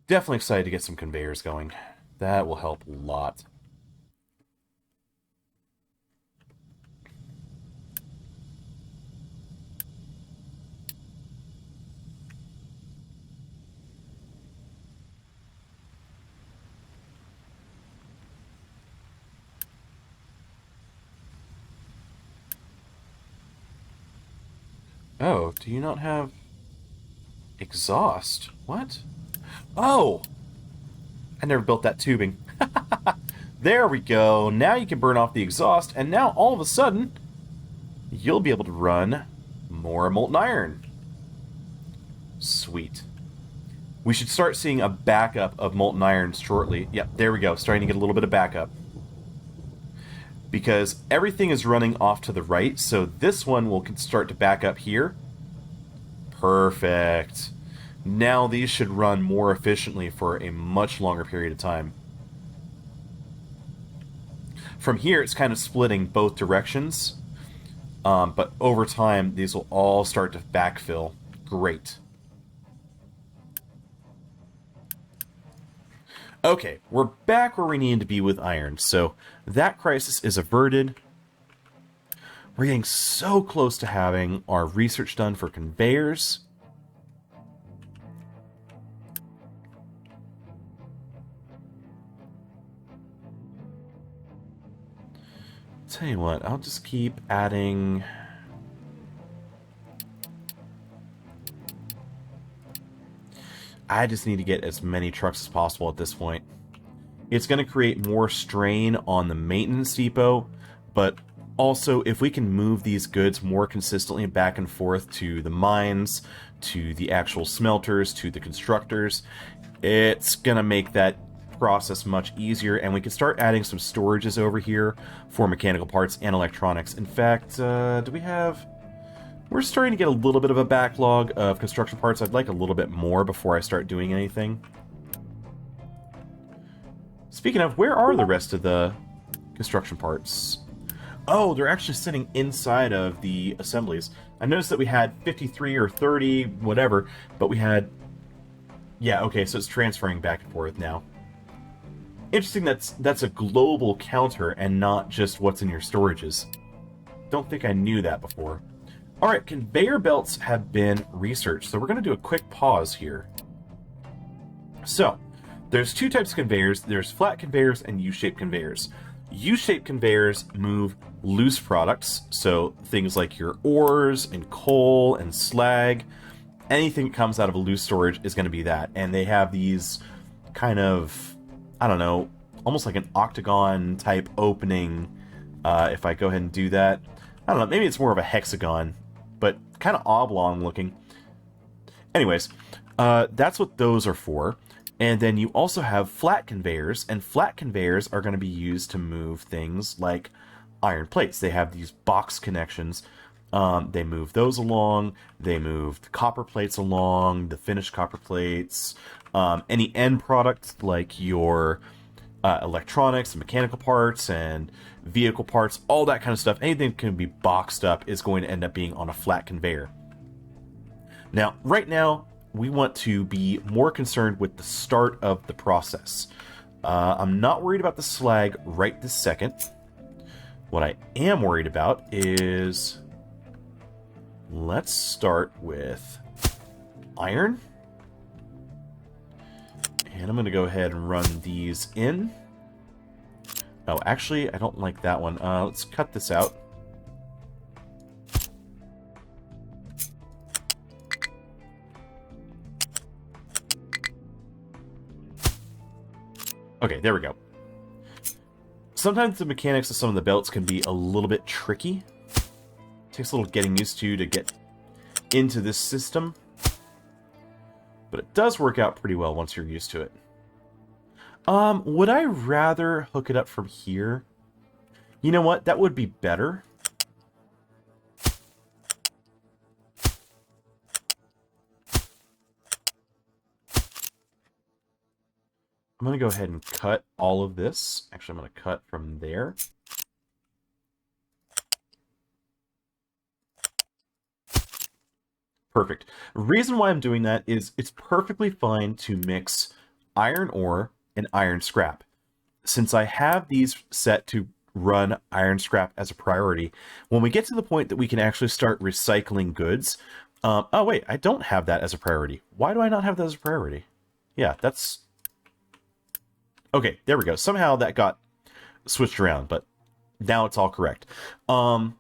Definitely excited to get some conveyors going. That will help a lot. Oh, do you not have exhaust? What? Oh! I never built that tubing. There we go. Now you can burn off the exhaust, and now all of a sudden, you'll be able to run more molten iron. Sweet. We should start seeing a backup of molten iron shortly. Yep, there we go. Starting to get a little bit of backup. Because everything is running off to the right, so this one will start to back up here. Perfect. Now these should run more efficiently for a much longer period of time. From here, it's kind of splitting both directions, but over time, these will all start to backfill. Great. Okay, we're back where we need to be with iron, so that crisis is averted. We're getting so close to having our research done for conveyors. Tell you what, I'll just keep adding... I just need to get as many trucks as possible at this point. It's going to create more strain on the maintenance depot, but also if we can move these goods more consistently back and forth to the mines, to the actual smelters, to the constructors, it's going to make that process much easier, and we can start adding some storages over here for mechanical parts and electronics. In fact, do we have... We're starting to get a little bit of a backlog of construction parts. I'd like a little bit more before I start doing anything. Speaking of, where are the rest of the construction parts? Oh, they're actually sitting inside of the assemblies. I noticed that we had 53 or 30, whatever, but we had... Yeah, okay, so it's transferring back and forth now. Interesting that's a global counter and not just what's in your storages. Don't think I knew that before. Alright, conveyor belts have been researched, so we're going to do a quick pause here. So, there's 2 types of conveyors. There's flat conveyors and U-shaped conveyors. U-shaped conveyors move loose products, so things like your ores and coal and slag, anything that comes out of a loose storage is going to be that. And they have these kind of, I don't know, almost like an octagon type opening. If I go ahead and do that, I don't know, maybe it's more of a hexagon, but kind of oblong looking. Anyways, that's what those are for. And then you also have flat conveyors, and flat conveyors are going to be used to move things like iron plates. They have these box connections. They move those along. They move the copper plates along, the finished copper plates. Any end products like your electronics and mechanical parts and vehicle parts, all that kind of stuff, anything that can be boxed up is going to end up being on a flat conveyor. Now, right now, we want to be more concerned with the start of the process. I'm not worried about the slag right this second. What I am worried about is, let's start with iron. And I'm going to go ahead and run these in. Oh, actually, I don't like that one. Let's cut this out. Okay, there we go. Sometimes the mechanics of some of the belts can be a little bit tricky. It takes a little getting used to get into this system. But it does work out pretty well once you're used to it. Would I rather hook it up from here? You know what? That would be better. I'm going to go ahead and cut all of this. Actually, I'm going to cut from there. Perfect. The reason why I'm doing that is it's perfectly fine to mix iron ore and iron scrap. Since I have these set to run iron scrap as a priority, when we get to the point that we can actually start recycling goods... oh, wait, I don't have that as a priority. Why do I not have that as a priority? Yeah, that's... Okay, there we go. Somehow that got switched around, but now it's all correct. Iron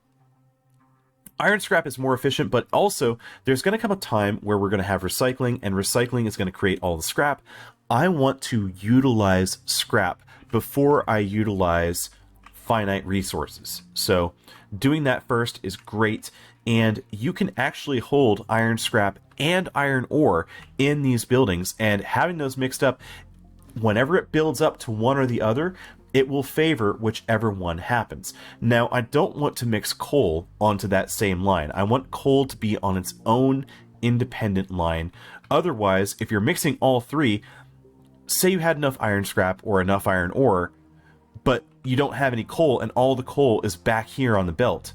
scrap is more efficient, but also there's going to come a time where we're going to have recycling, and recycling is going to create all the scrap. I want to utilize scrap before I utilize finite resources. So doing that first is great, and you can actually hold iron scrap and iron ore in these buildings, and having those mixed up, whenever it builds up to one or the other, it will favor whichever one happens. Now, I don't want to mix coal onto that same line. I want coal to be on its own independent line. Otherwise, if you're mixing all three, say you had enough iron scrap or enough iron ore, but you don't have any coal and all the coal is back here on the belt,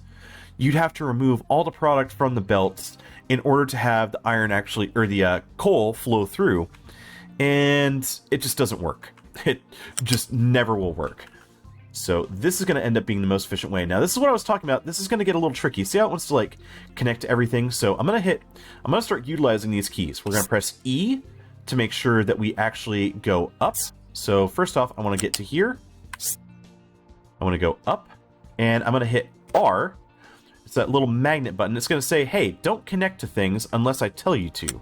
you'd have to remove all the product from the belts in order to have the iron actually, or the coal flow through. And it just doesn't work. It just never will work. So this is going to end up being the most efficient way. Now, this is what I was talking about. This is going to get a little tricky. See how it wants to like connect to everything? So I'm going to start utilizing these keys. We're going to press E to make sure that we actually go up. So first off, I want to get to here. I want to go up, and I'm going to hit R. It's that little magnet button. It's going to say, hey, don't connect to things unless I tell you to.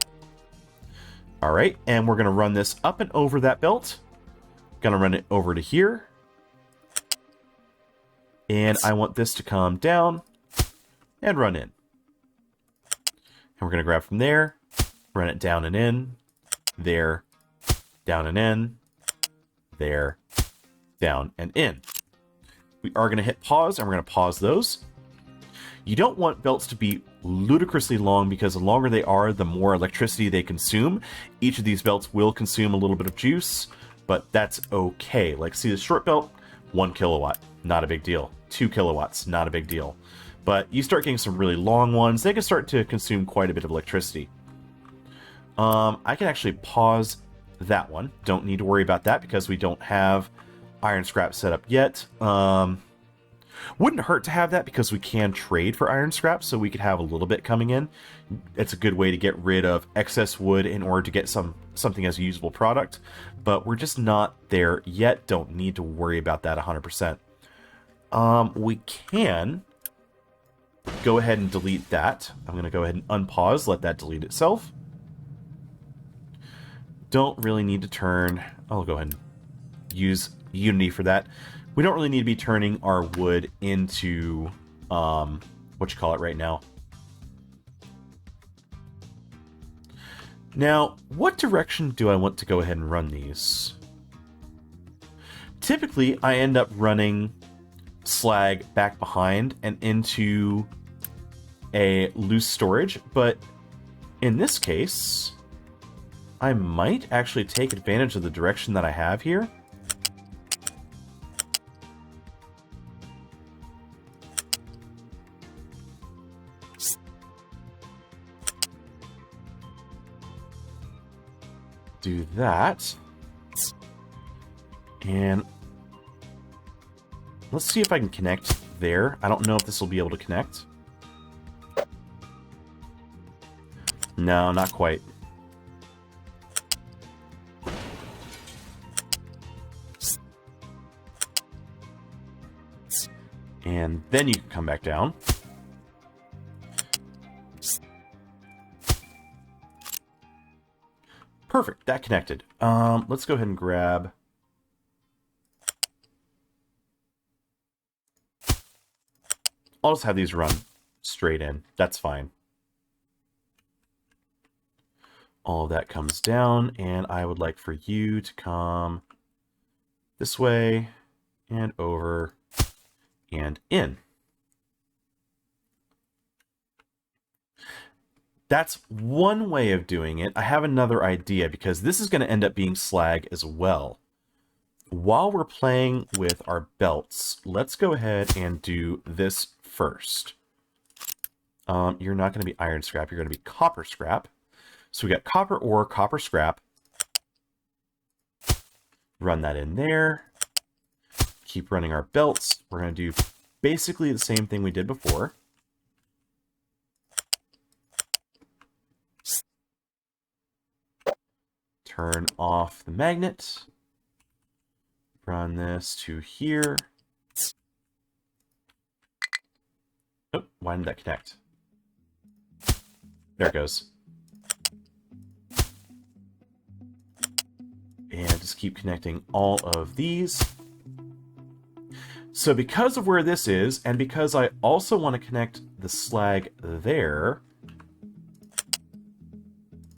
All right, and we're going to run this up and over that belt. Going to run it over to here. And I want this to come down and run in. And we're going to grab from there, run it down and in, there, down and in, there, down and in. We are going to hit pause, and we're going to pause those. You don't want belts to be ludicrously long, because the longer they are, the more electricity they consume. Each of these belts will consume a little bit of juice, but that's okay. Like, see the short belt, 1 kilowatt, not a big deal. 2 kilowatts, not a big deal. But you start getting some really long ones, they can start to consume quite a bit of electricity. I can actually pause that one. Don't need to worry about that because we don't have iron scrap set up yet. Wouldn't hurt to have that because we can trade for iron scrap, so we could have a little bit coming in. It's a good way to get rid of excess wood in order to get something as a usable product, but we're just not there yet. Don't need to worry about that 100%. We can go ahead and delete that. I'm going to go ahead and unpause, let that delete itself. Don't really need to turn... I'll go ahead and use Unity for that. We don't really need to be turning our wood into, right now. Now, what direction do I want to go ahead and run these? Typically, I end up running slag back behind and into a loose storage, but in this case, I might actually take advantage of the direction that I have here. Do that. And let's see if I can connect there. I don't know if this will be able to connect. No, not quite. And then you can come back down. Perfect, that connected. Let's go ahead and grab... I'll just have these run straight in. That's fine. All of that comes down, and I would like for you to come this way, and over, and in. That's one way of doing it. I have another idea, because this is going to end up being slag as well. While we're playing with our belts, let's go ahead and do this first. You're not going to be iron scrap, you're going to be copper scrap. So we got copper ore, copper scrap. Run that in there. Keep running our belts. We're going to do basically the same thing we did before. Turn off the magnet. Run this to here. Oh, why didn't that connect? There it goes. And just keep connecting all of these. So because of where this is, and because I also want to connect the slag there,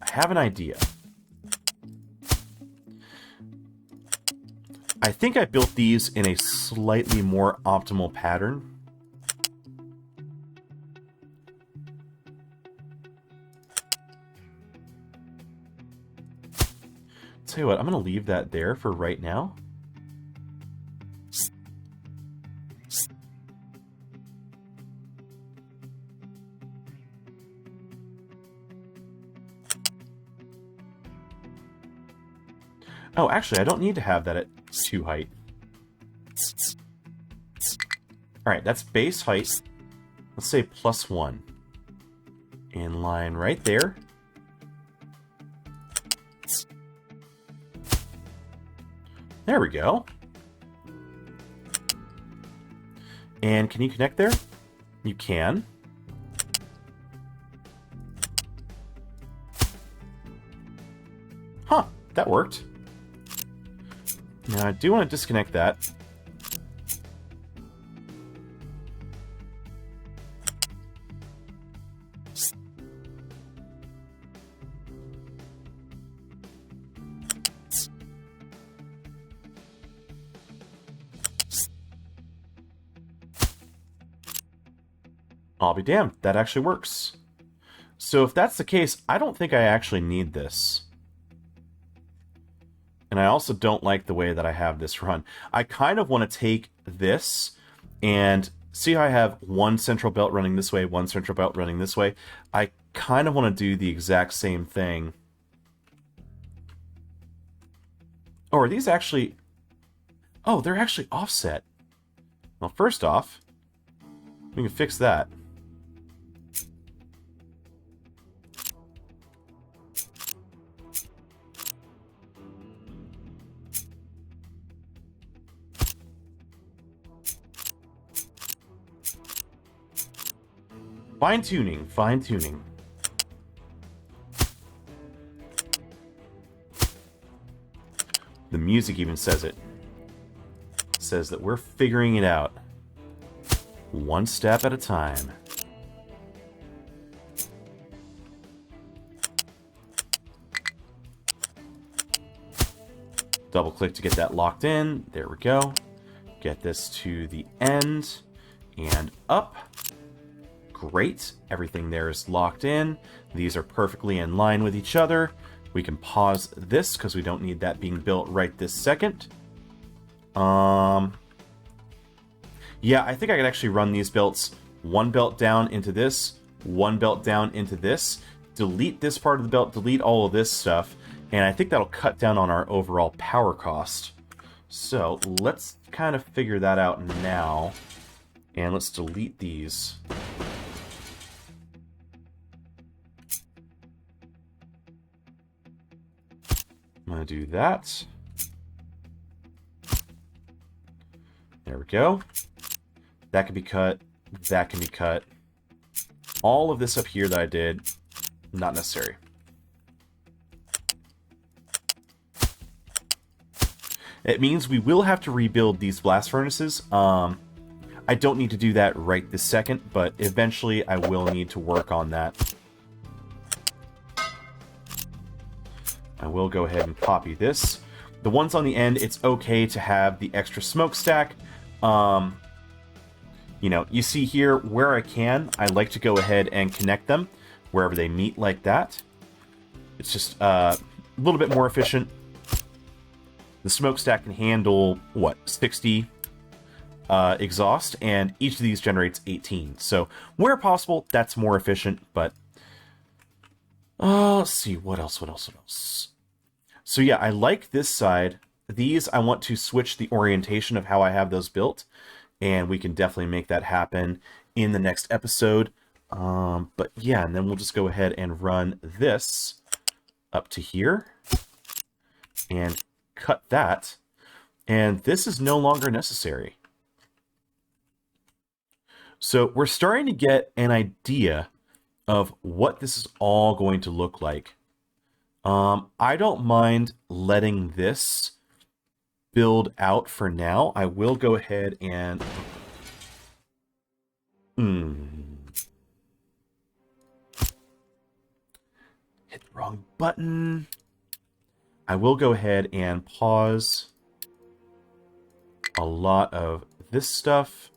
I have an idea. I think I built these in a slightly more optimal pattern. Tell you what, I'm going to leave that there for right now. Oh, actually, I don't need to have that at 2 height. Alright, that's base height. Let's say +1. In line right there. There we go. And can you connect there? You can. Huh, that worked. Now I do want to disconnect that. I'll be damned, that actually works. So if that's the case, I don't think I actually need this. And I also don't like the way that I have this run. I kind of want to take this and see how I have one central belt running this way, one central belt running this way. I kind of want to do the exact same thing. Oh, are these actually... Oh, they're actually offset. Well, first off, we can fix that. Fine-tuning, fine-tuning. The music even says it. It says that we're figuring it out. One step at a time. Double click to get that locked in. There we go. Get this to the end and up. Great. Everything there is locked in. These are perfectly in line with each other. We can pause this because we don't need that being built right this second. Yeah, I think I could actually run these belts. One belt down into this, one belt down into this. Delete this part of the belt, delete all of this stuff. And I think that'll cut down on our overall power cost. So let's kind of figure that out now. And let's delete these. I'm going to do that. There we go. That can be cut. That can be cut. All of this up here that I did, not necessary. It means we will have to rebuild these blast furnaces. I don't need to do that right this second, but eventually I will need to work on that. I will go ahead and copy this. The ones on the end, it's okay to have the extra smokestack. You know, you see here where I can, I like to go ahead and connect them wherever they meet like that. It's just a little bit more efficient. The smokestack can handle, what, 60 exhaust, and each of these generates 18. So, where possible, that's more efficient, but... let's see, what else? So yeah, I like this side. These, I want to switch the orientation of how I have those built, and we can definitely make that happen in the next episode. But yeah, and then we'll just go ahead and run this up to here, and cut that, and this is no longer necessary. So we're starting to get an idea of what this is all going to look like. I don't mind letting this build out for now. I will go ahead and... Hit the wrong button. I will go ahead and pause a lot of this stuff.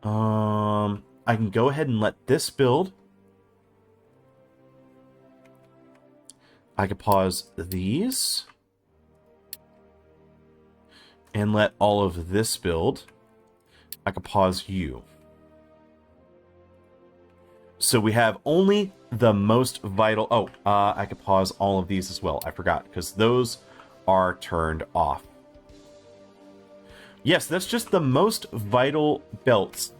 I can go ahead and let this build. I could pause these. And let all of this build. I could pause you. So we have only the most vital... Oh, I could pause all of these as well. I forgot, because those are turned off. Yes, that's just the most vital belts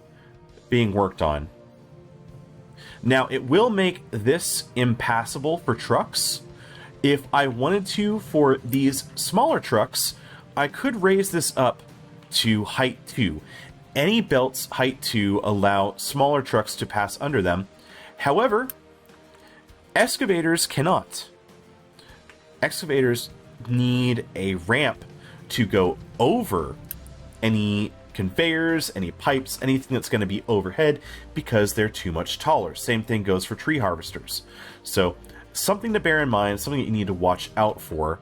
being worked on. Now, it will make this impassable for trucks. If I wanted to, for these smaller trucks, I could raise this up to height 2. Any belts height 2 allow smaller trucks to pass under them. However, excavators cannot. Excavators need a ramp to go over any conveyors, any pipes, anything that's going to be overhead, because they're too much taller. Same thing goes for tree harvesters. So, something to bear in mind, something that you need to watch out for.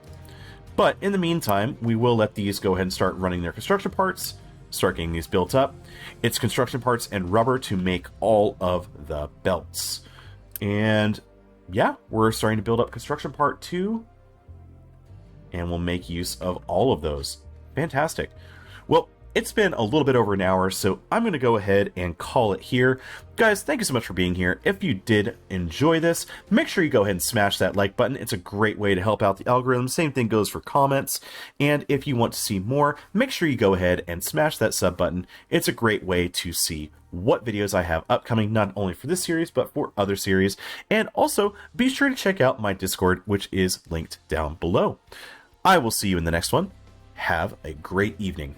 But in the meantime, we will let these go ahead and start running their construction parts, start getting these built up. It's construction parts and rubber to make all of the belts. And yeah, we're starting to build up construction part 2, and we'll make use of all of those. Fantastic. Well, it's been a little bit over an hour, so I'm going to go ahead and call it here. Guys, thank you so much for being here. If you did enjoy this, make sure you go ahead and smash that like button. It's a great way to help out the algorithm. Same thing goes for comments. And if you want to see more, make sure you go ahead and smash that sub button. It's a great way to see what videos I have upcoming, not only for this series, but for other series. And also, be sure to check out my Discord, which is linked down below. I will see you in the next one. Have a great evening.